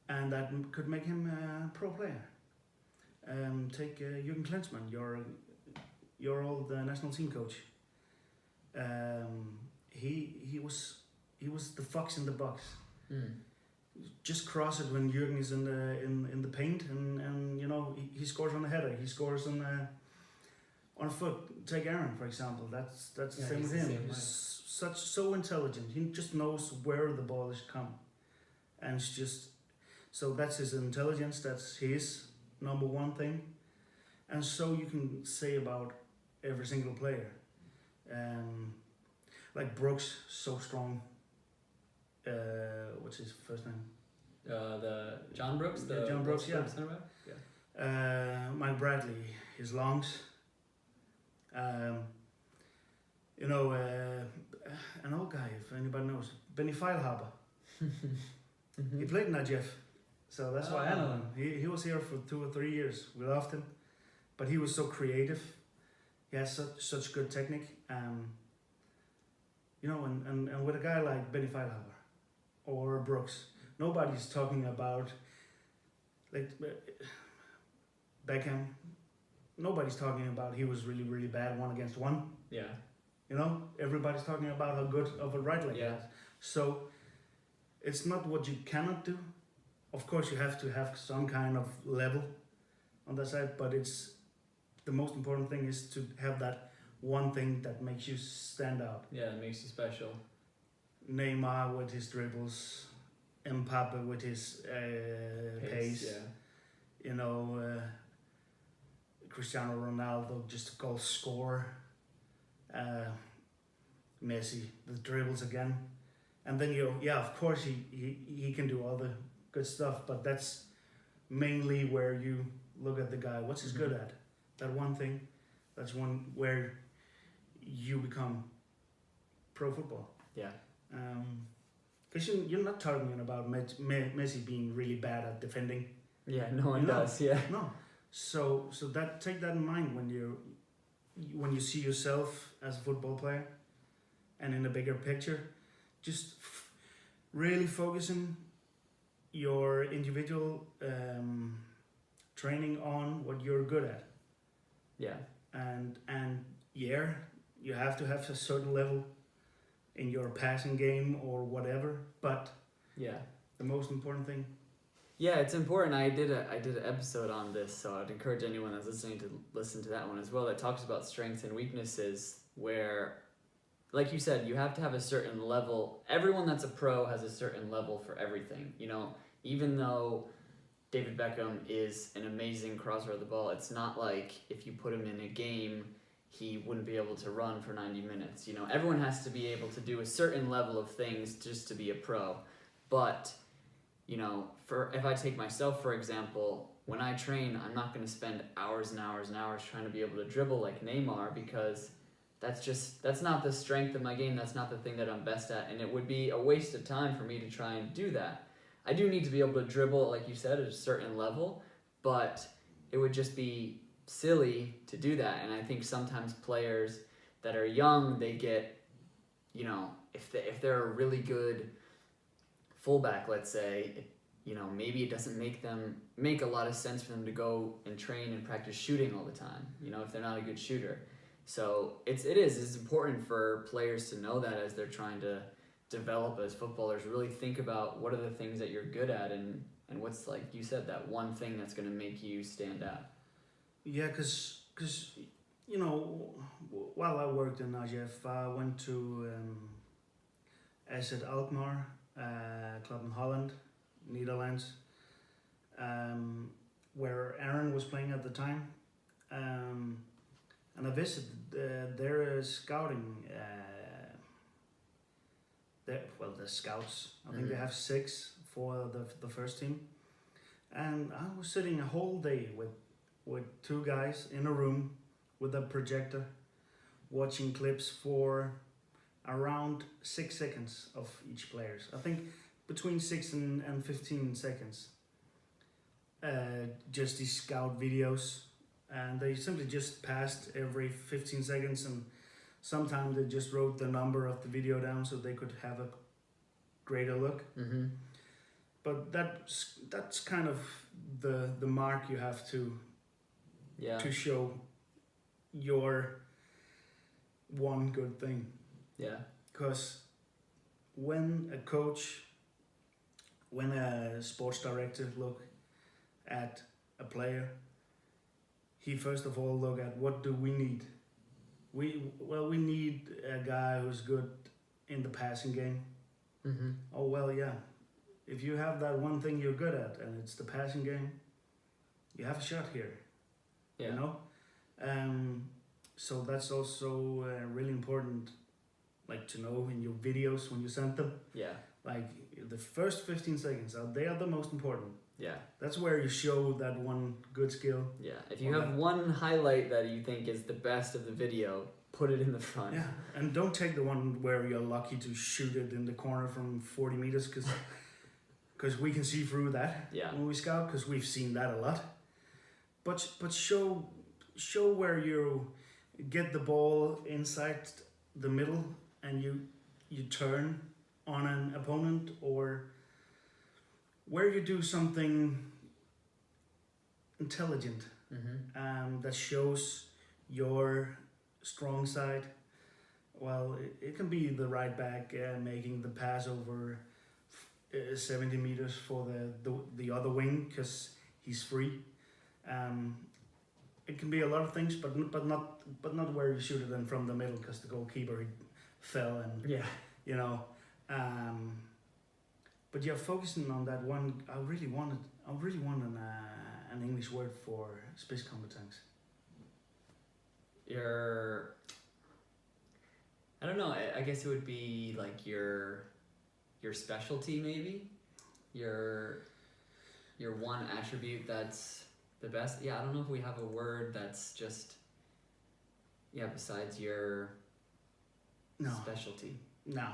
And that could make him a pro player. Take Jürgen Klinsmann, your old national team coach. He was the fox in the box. Just cross it when Jürgen is in the paint, and he scores on a header. He scores on a foot. Take Aaron, for example. That's the same with him. He's so intelligent. He just knows where the ball is come, and it's just so that's his intelligence. That's his number one thing, and so you can say about every single player. Like Brooks, so strong. What's his first name? The John Brooks. John Brooks, yeah. Center back? Yeah. Mike Bradley, his lungs. An old guy, if anybody knows, Benny Feilhaber. He played in Aabyhoj, so that's why I know him. He was here for 2 or 3 years. We loved him, but he was so creative. He has such good technique. And with a guy like Benny Feilhaber or Brooks, nobody's talking about like Beckham. Nobody's talking about he was really, really bad 1-against-1. Yeah. Everybody's talking about how good of a right leg he has. So it's not what you cannot do. Of course, you have to have some kind of level on that side, but it's the most important thing is to have that one thing that makes you stand out. Yeah, it makes you special. Neymar with his dribbles, Mbappe with his pace. Yeah. Cristiano Ronaldo, just a goal scorer. Messi, the dribbles again. And then of course he can do other good stuff, but that's mainly where you look at the guy. What's he good at? That one thing, that's one where you become pro football. Yeah. Because you're not talking about Messi being really bad at defending. Yeah, no one does. Yeah. No. So take that in mind when you see yourself as a football player, and in a bigger picture, just really focusing your individual training on what you're good at. Yeah. And you have to have a certain level in your passing game or whatever, but the most important thing. Yeah, it's important. I did an episode on this, so I'd encourage anyone that's listening to listen to that one as well, that talks about strengths and weaknesses, where, like you said, you have to have a certain level. Everyone that's a pro has a certain level for everything. Even though David Beckham is an amazing crosser of the ball, it's not like if you put him in a game, he wouldn't be able to run for 90 minutes. Everyone has to be able to do a certain level of things just to be a pro. But for if I take myself for example, when I train, I'm not going to spend hours and hours and hours trying to be able to dribble like Neymar, because that's not the strength of my game. That's not the thing that I'm best at, and it would be a waste of time for me to try and do that. I do need to be able to dribble, like you said, at a certain level, but it would just be silly to do that. And I think sometimes players that are young, they get, if they're a really good fullback, let's say, maybe it doesn't make a lot of sense for them to go and train and practice shooting all the time, if they're not a good shooter. So it's important for players to know that as they're trying to develop as footballers. Really think about what are the things that you're good at, and what's, like you said, that one thing that's going to make you stand out. Yeah, because while I worked in Aabyhoj, I went to AZ Alkmaar, club in Holland, Netherlands, where Aaron was playing at the time, and I visited their scouting. The scouts. I think they have 6 for the first team, and I was sitting a whole day with 2 guys in a room with a projector, watching clips for around 6 seconds of each players. I think between 6 and 15 seconds. Just these scout videos, and they simply just passed every 15 seconds, and sometimes they just wrote the number of the video down so they could have a greater look. Mm-hmm. But that's kind of the mark you have to show your one good thing. Yeah. Because when a sports director look at a player, he first of all look at what do we need. We need a guy who's good in the passing game. Mm-hmm. Oh well, yeah. If you have that one thing you're good at and it's the passing game, you have a shot here. Yeah. So that's also really important, like to know in your videos when you send them. Yeah. Like the first 15 seconds, they are the most important. Yeah. That's where you show that one good skill. Yeah. If you have one highlight that you think is the best of the video, put it in the front. Yeah, and don't take the one where you're lucky to shoot it in the corner from 40 meters, because we can see through that when we scout, because we've seen that a lot. But show where you get the ball inside the middle and you turn on an opponent, or where you do something intelligent, that shows your strong side. Well, it can be the right back making the pass over 70 meters for the other wing because he's free. It can be a lot of things, but not where you shoot it in from the middle because the goalkeeper fell and but yeah, focusing on that one. I really want an English word for spidskompetence. I don't know, I guess it would be like your specialty, maybe? Your one attribute that's the best. Yeah, I don't know if we have a word that's just, besides your specialty. No.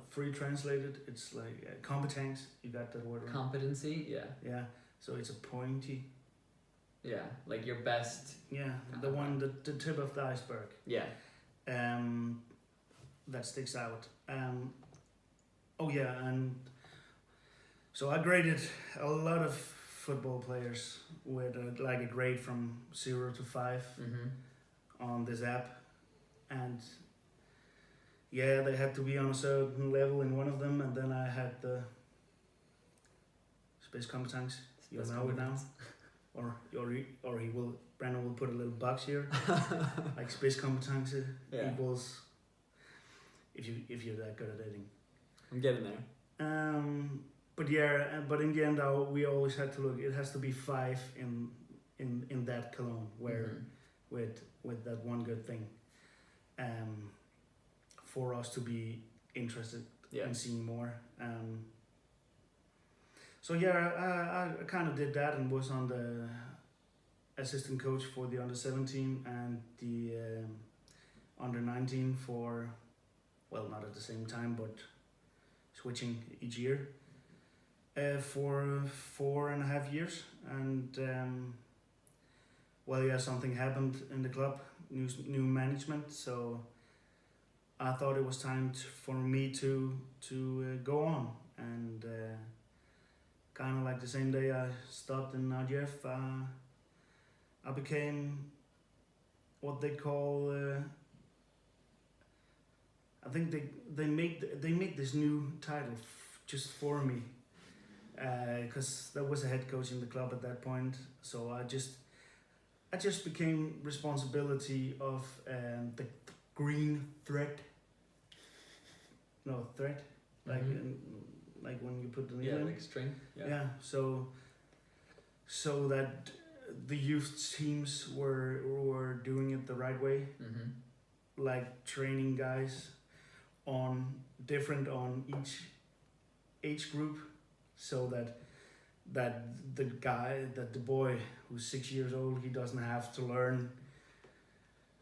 Free translated, it's like competence. You got that word right? Competency, yeah. Yeah, so it's a pointy. Yeah, like your best. Yeah, the tip of the iceberg. Yeah. That sticks out. And so I graded a lot of football players with a grade from 0 to 5 on this app, and they had to be on a certain level in one of them, and then I had the spidskompetence. You'll know it now. Or Brandon will put a little box here, like spidskompetence equals if you're that good at editing. I'm getting there. But in the end, we always had to look. It has to be 5 in that column where with that one good thing, for us to be interested in seeing more. So yeah, I kind of did that and was on the assistant coach for the under 17 and the under 19 for, well, not at the same time, but switching each year for 4.5 years. And well, yeah, something happened in the club, new management. So I thought it was time for me to go on, and kind of like the same day I stopped in Aabyhoj, I became what they call. I think they make this new title just for me, because there was a head coach in the club at that point. So I just became responsibility of the green thread. No, thread, like like when you put the needle in. like string. Yeah. So that the youth teams were doing it the right way, like training guys on each age group, so that the boy who's 6 years old, he doesn't have to learn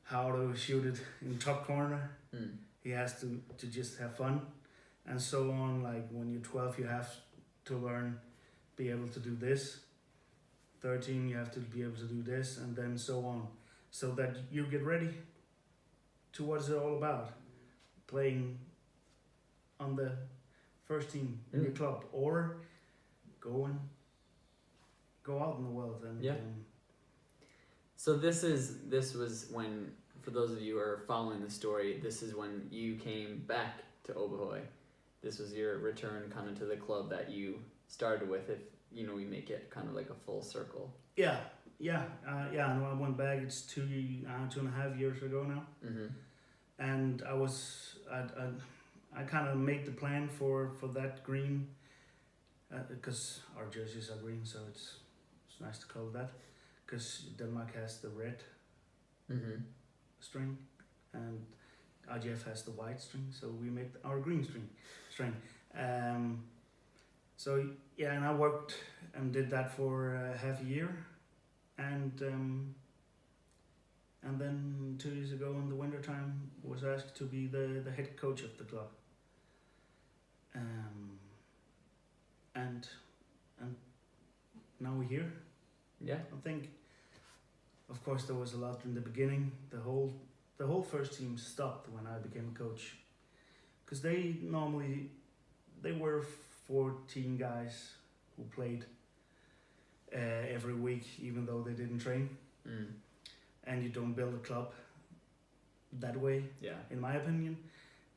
how to shoot it in top corner. He has to just have fun, and so on. Like when you're 12, you have to learn, be able to do this. 13, you have to be able to do this, and then so on, so that you get ready to what it's all about, playing on the first team in your club, or go out in the world. And So this was when, for those of you who are following the story, this is when you came back to Aabyhoj. This was your return kind of to the club that you started with, if we make it kind of like a full circle. Yeah. No, I went back. It's 2.5 years ago now, and I kind of made the plan for that green, because our jerseys are green, so it's nice to call it that, because Denmark has the red string, and Aabyhoj has the white string, so we make our green string. So yeah, and I worked and did that for half a year, and then 2 years ago in the winter time was asked to be the head coach of the club. And now we're here. Yeah. I think, of course, there was a lot in the beginning. The whole first team stopped when I became a coach, because they were 14 guys who played every week, even though they didn't train. And you don't build a club that way, in my opinion.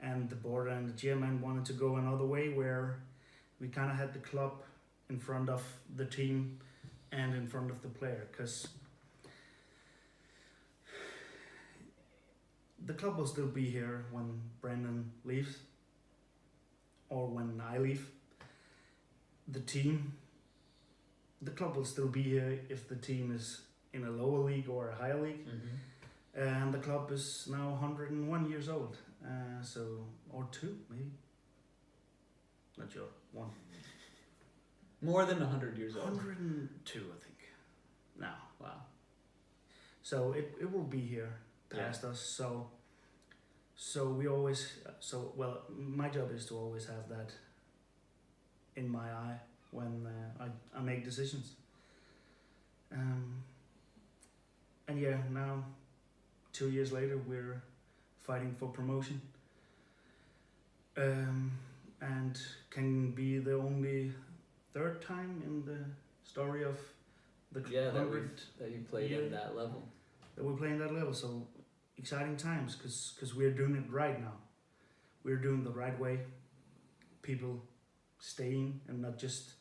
And the board and the chairman wanted to go another way, where we kind of had the club in front of the team and in front of the player, because the club will still be here when Brendan leaves, or when I leave. The club will still be here if the team is in a lower league or a higher league. And the club is now 101 years old, or 2 maybe, not sure, 1. More than 100 years old. 102, I think, now. Wow. So it will be here past us. So we always, my job is to always have that in my eye when I make decisions. And yeah, now 2 years later, we're fighting for promotion, and can be the only third time in the story of the that you played at that level. That we're playing that level. So exciting times, because we're doing it right now. We're doing the right way. People staying and not just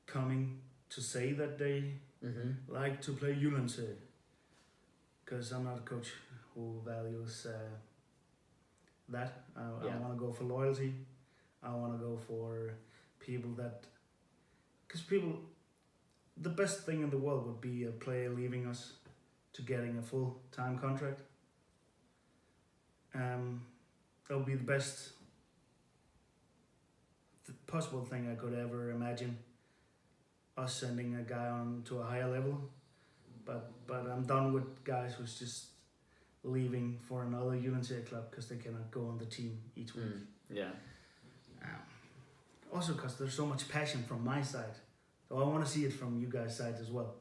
coming to say that they like to play Jyllandsserie. Because I'm not a coach who values that. I want to go for loyalty. I want to go for people that... Because the best thing in the world would be a player leaving us to getting a full-time contract. That would be the best possible thing I could ever imagine, us sending a guy on to a higher level. But I'm done with guys who's just leaving for another UNC club because they cannot go on the team each week. Yeah. Also because there's so much passion from my side. So I want to see it from you guys' side as well.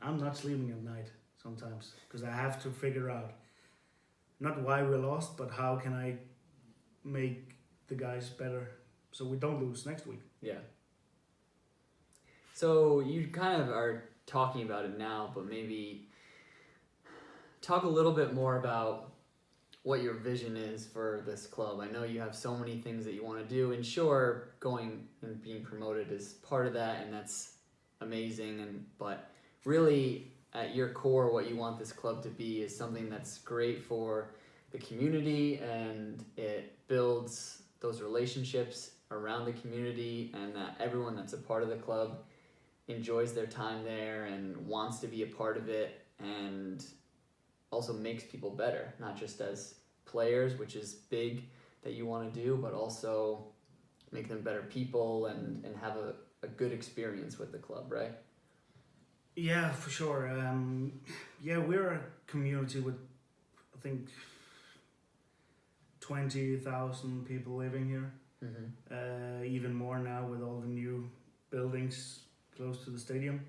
I'm not sleeping at night sometimes because I have to figure out not why we lost, but how can I make the guys better so we don't lose next week. Yeah. So you kind of are talking about it now, but maybe talk a little bit more about what your vision is for this club. I know you have so many things that you want to do, and sure, going and being promoted is part of that, and that's amazing. But really, at your core, what you want this club to be is something that's great for the community, and it builds those relationships around the community, and that everyone that's a part of the club enjoys their time there and wants to be a part of it, and also makes people better, not just as players, which is big that you want to do, but also make them better people and have a good experience with the club, right? Yeah, for sure. We're a community with, I think, 20,000 people living here. Even more now with all the new buildings close to the stadium.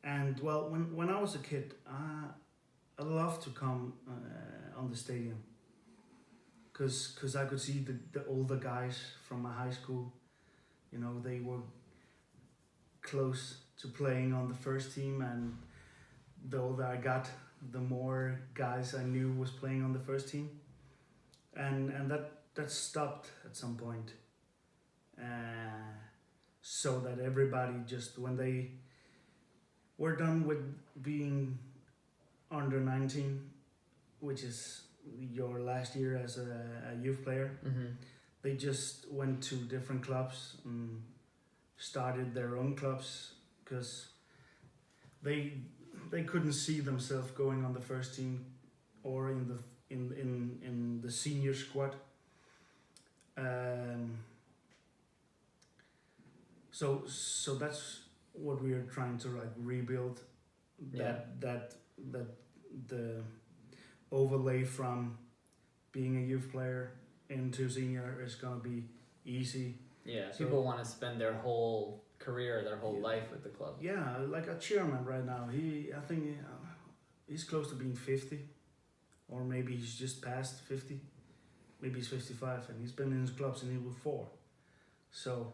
And well, when I was a kid, I loved to come on the stadium because I could see the older guys from my high school. You know, they were close to playing on the first team, and the older I got, the more guys I knew was playing on the first team, and that stopped at some point. So that everybody just, when they were done with being under 19, which is your last year as a youth player, they just went to different clubs and started their own clubs because they couldn't see themselves going on the first team or in the senior squad. So that's what we are trying to rebuild. That the overlay from being a youth player into senior is gonna be easy. Yeah, so people want to spend their whole career, their whole life with the club. Yeah, like a chairman right now. I think he's close to being 50, or maybe he's just past 50. Maybe he's 55, and he's been in his club since he was 4. So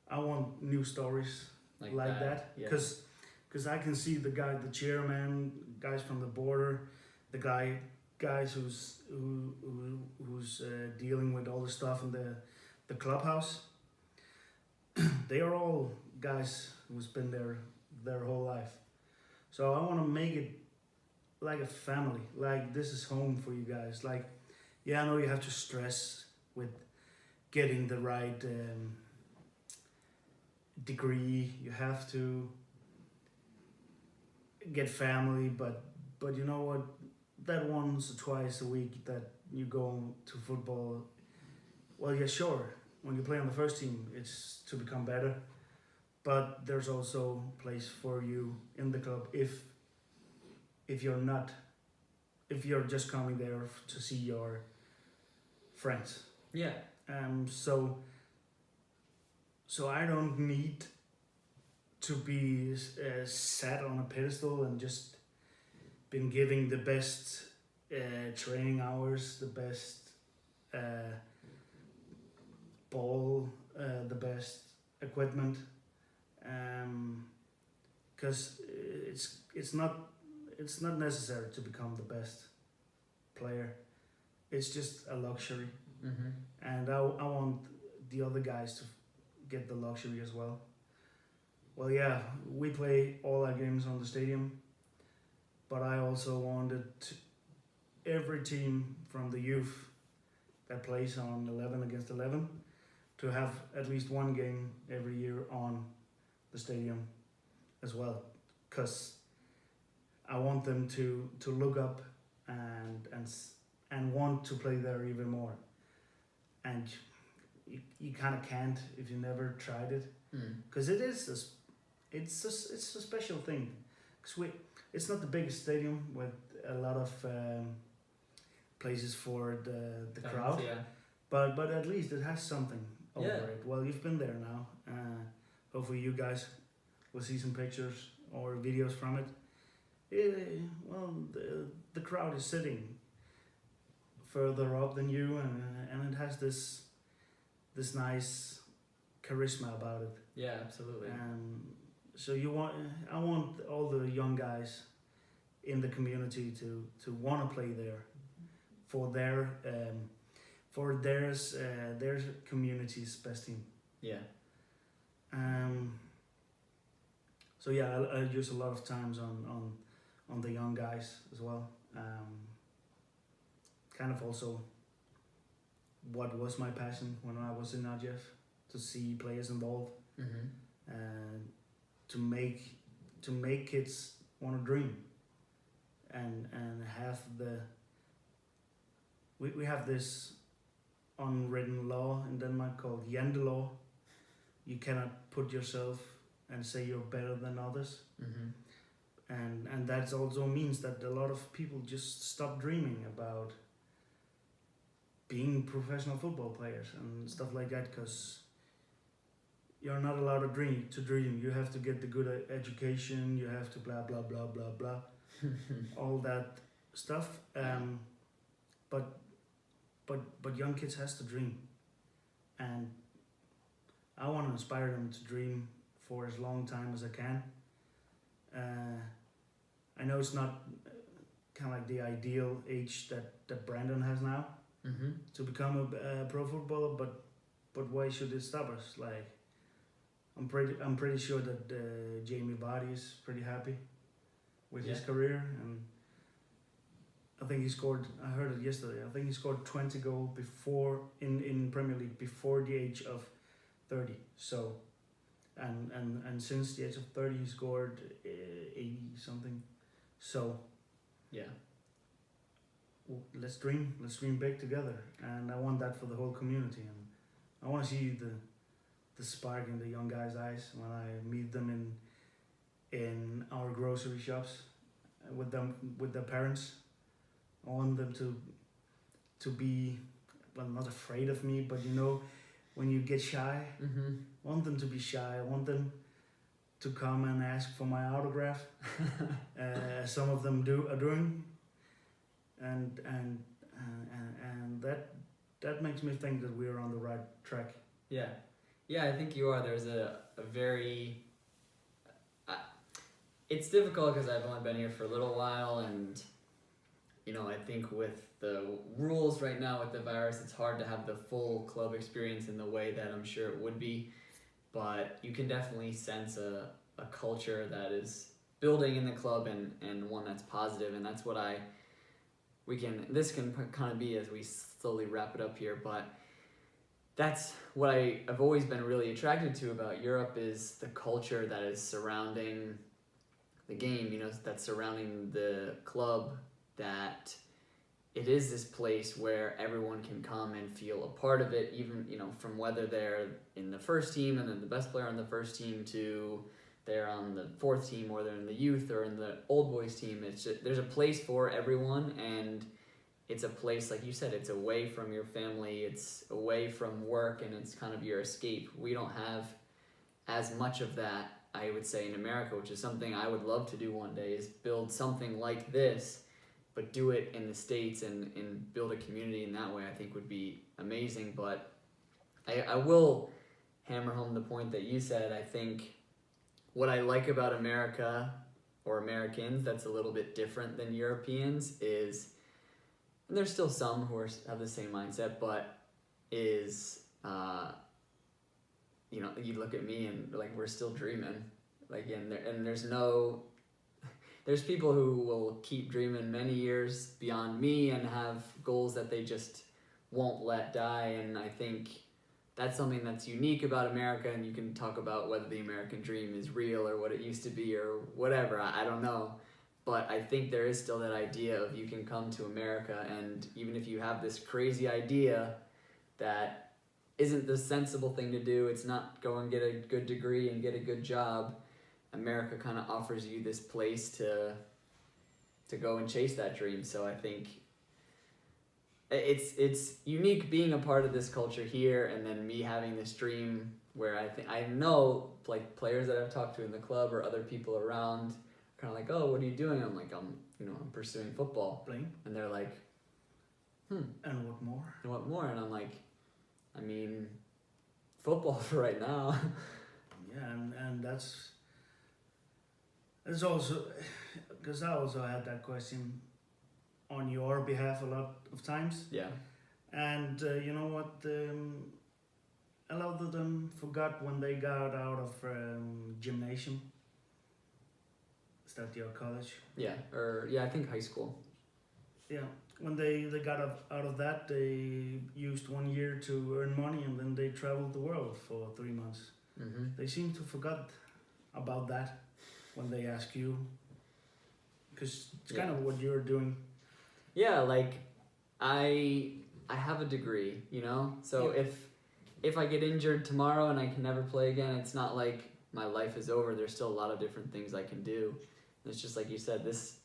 I want new stories like that, because I can see the chairman, guys from the border, the guys who's dealing with all the stuff in the clubhouse. They are all guys who's been there their whole life. So I want to make it like a family. Like, this is home for you guys. Like, yeah, I know you have to stress with getting the right degree. You have to get family, but you know what? That once or twice a week that you go to football, well, yeah, sure. When you play on the first team, it's to become better. But there's also place for you in the club if you're just coming there to see your friends. Yeah. So I don't need to be sat on a pedestal and just been giving the best training hours, the best ball, the best equipment, because it's not necessary to become the best player. It's just a luxury, and I want the other guys to get the luxury as well. Well, yeah, we play all our games on the stadium, but I also wanted every team from the youth that plays on 11 against 11 to have at least one game every year on the stadium as well, because I want them to look up and want to play there even more. And you kind of can't if you never tried it, because it's a special thing. Because it's not the biggest stadium with a lot of places for the crowd, Yeah. but at least it has something over Yeah. it. Well, you've been there now. Hopefully, you guys will see some pictures or videos from it. Well, the crowd is sitting further up than you, and it has this nice charisma about it. Yeah, absolutely. So I want all the young guys in the community to want to play there for their community's best team. Yeah. So yeah, I use a lot of times on the young guys as well. Kind of also what was my passion when I was in Aabyhoj, to see players involved, and to make kids want to dream, and have we have this unwritten law in Denmark called jantelov. You cannot put yourself and say you're better than others. And that also means that a lot of people just stop dreaming about being professional football players and stuff like that, because you're not allowed to dream. You have to get the good education, you have to blah blah blah blah blah all that stuff. But young kids has to dream, and I want to inspire them to dream for as long time as I can. I know it's not kind of like the ideal age that Brandon has now to become a pro footballer, but why should it stop us? Like, I'm pretty sure that Jamie Vardy is pretty happy with his career, and I think he scored. I heard it yesterday. I think he scored 20 goals before in Premier League before the age of 30. So, and since the age of 30, he scored 80 something. So, yeah. Let's dream big together, and I want that for the whole community, and I want to see the spark in the young guys' eyes when I meet them in our grocery shops with their parents. I want them to be, well, not afraid of me, but when you get shy, I want them to be shy. I want them to come and ask for my autograph. Some of them are doing. And that makes me think that we're on the right track. Yeah, I think you are. There's a very it's difficult because I've only been here for a little while, and I think with the rules right now with the virus, it's hard to have the full club experience in the way that I'm sure it would be, but you can definitely sense a culture that is building in the club, and one that's positive, and that's what this can kind of be as we slowly wrap it up here, but that's what I've always been really attracted to about Europe, is the culture that is surrounding the game, that's surrounding the club, that it is this place where everyone can come and feel a part of it, even, from whether they're in the first team and then the best player on the first team to they're on the fourth team, or they're in the youth or in the old boys team. It's just, there's a place for everyone, and it's a place, like you said, it's away from your family, it's away from work, and it's kind of your escape. We don't have as much of that, I would say, in America, which is something I would love to do one day, is build something like this, but do it in the States and build a community in that way. I think would be amazing. But I will hammer home the point that you said. I think what I like about America, or Americans, that's a little bit different than Europeans, is, and there's still some who have the same mindset, but is, you look at me and like, we're still dreaming, like, and there's people who will keep dreaming many years beyond me and have goals that they just won't let die, and I think that's something that's unique about America, and you can talk about whether the American dream is real or what it used to be or whatever, I don't know. But I think there is still that idea of you can come to America, and even if you have this crazy idea, that isn't the sensible thing to do. It's not go and get a good degree and get a good job. America kind of offers you this place to go and chase that dream. So I think it's unique being a part of this culture here, and then me having this dream where I know like players that I've talked to in the club or other people around kind of like, oh, what are you doing? I'm like, I'm pursuing football. Playing. And they're like, And what more? And what more? And I'm like, I mean, football for right now. Yeah, and that's also, because I also had that question on your behalf a lot of times. Yeah. And you know what? A lot of them forgot when they got out of gymnasium. Is that your college? Yeah, I think high school. Yeah. When they got out of that, they used 1 year to earn money, and then they traveled the world for 3 months. Mm-hmm. They seem to forgot about that when they ask you, because it's kind of what you're doing. Yeah, like I have a degree, so Yeah. if I get injured tomorrow and I can never play again, it's not like my life is over. There's still a lot of different things I can do. And it's just like you said, this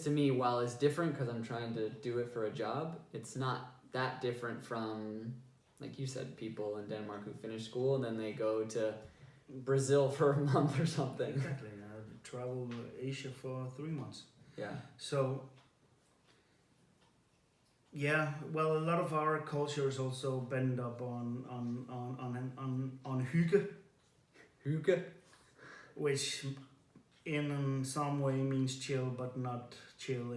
to me, while it's different because I'm trying to do it for a job, it's not that different from, like you said, people in Denmark who finish school and then they go to Brazil for a month or something. Exactly. Travel Asia for 3 months. Yeah. So, yeah, well, a lot of our culture is also bent up on hygge. Hygge? Which in some way means chill, but not chill.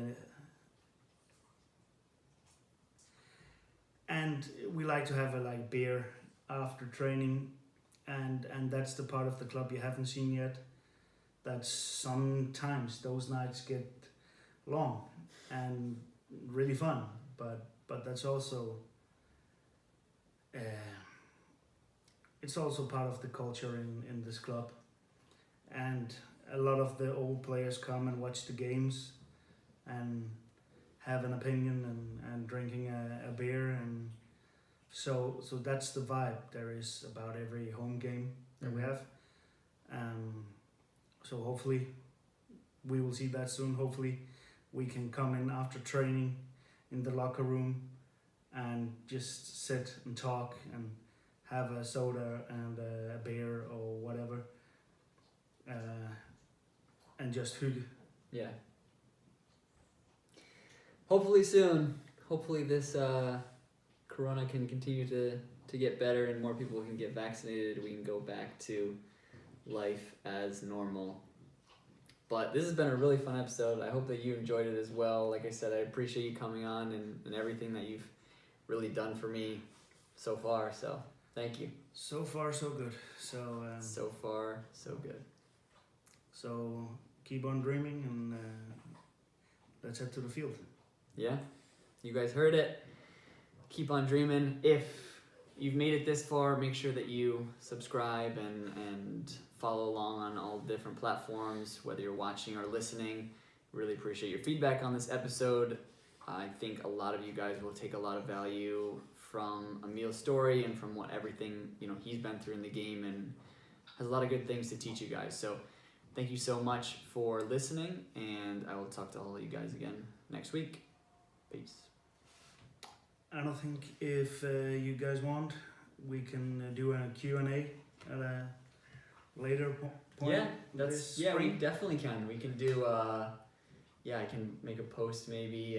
And we like to have a beer after training, and that's the part of the club you haven't seen yet. That sometimes those nights get long and really fun, but that's also it's also part of the culture in this club. And a lot of the old players come and watch the games and have an opinion and drinking a beer, and so that's the vibe there is about every home game that we have. So hopefully we will see that soon. Hopefully we can come in after training in the locker room and just sit and talk and have a soda and a beer or whatever, and just hygge. Yeah. Hopefully soon. Hopefully this corona can continue to get better and more people can get vaccinated. We can go back to life as normal. But this has been a really fun episode. I hope that you enjoyed it as well. Like I said, I appreciate you coming on and everything that you've really done for me so far. So thank you. So far, so good. So far, so good. So keep on dreaming, and let's head to the field. Yeah, you guys heard it. Keep on dreaming. If you've made it this far, make sure that you subscribe and follow along on all different platforms, whether you're watching or listening. Really appreciate your feedback on this episode. I think a lot of you guys will take a lot of value from Emil's story and from what everything he's been through in the game, and has a lot of good things to teach you guys. So thank you so much for listening, and I will talk to all of you guys again next week. Peace. And I think if you guys want, we can do a Q&A at a later point. Yeah, we definitely can. We can do I can make a post maybe,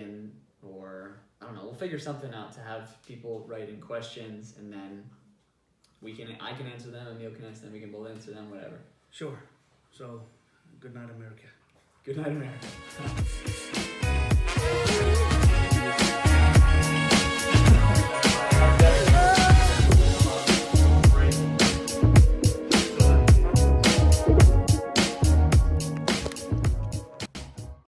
or I don't know, we'll figure something out to have people write in questions, and then I can answer them, Emil can answer them, we can both answer them, whatever. Sure. So, good night, America. Good night, America.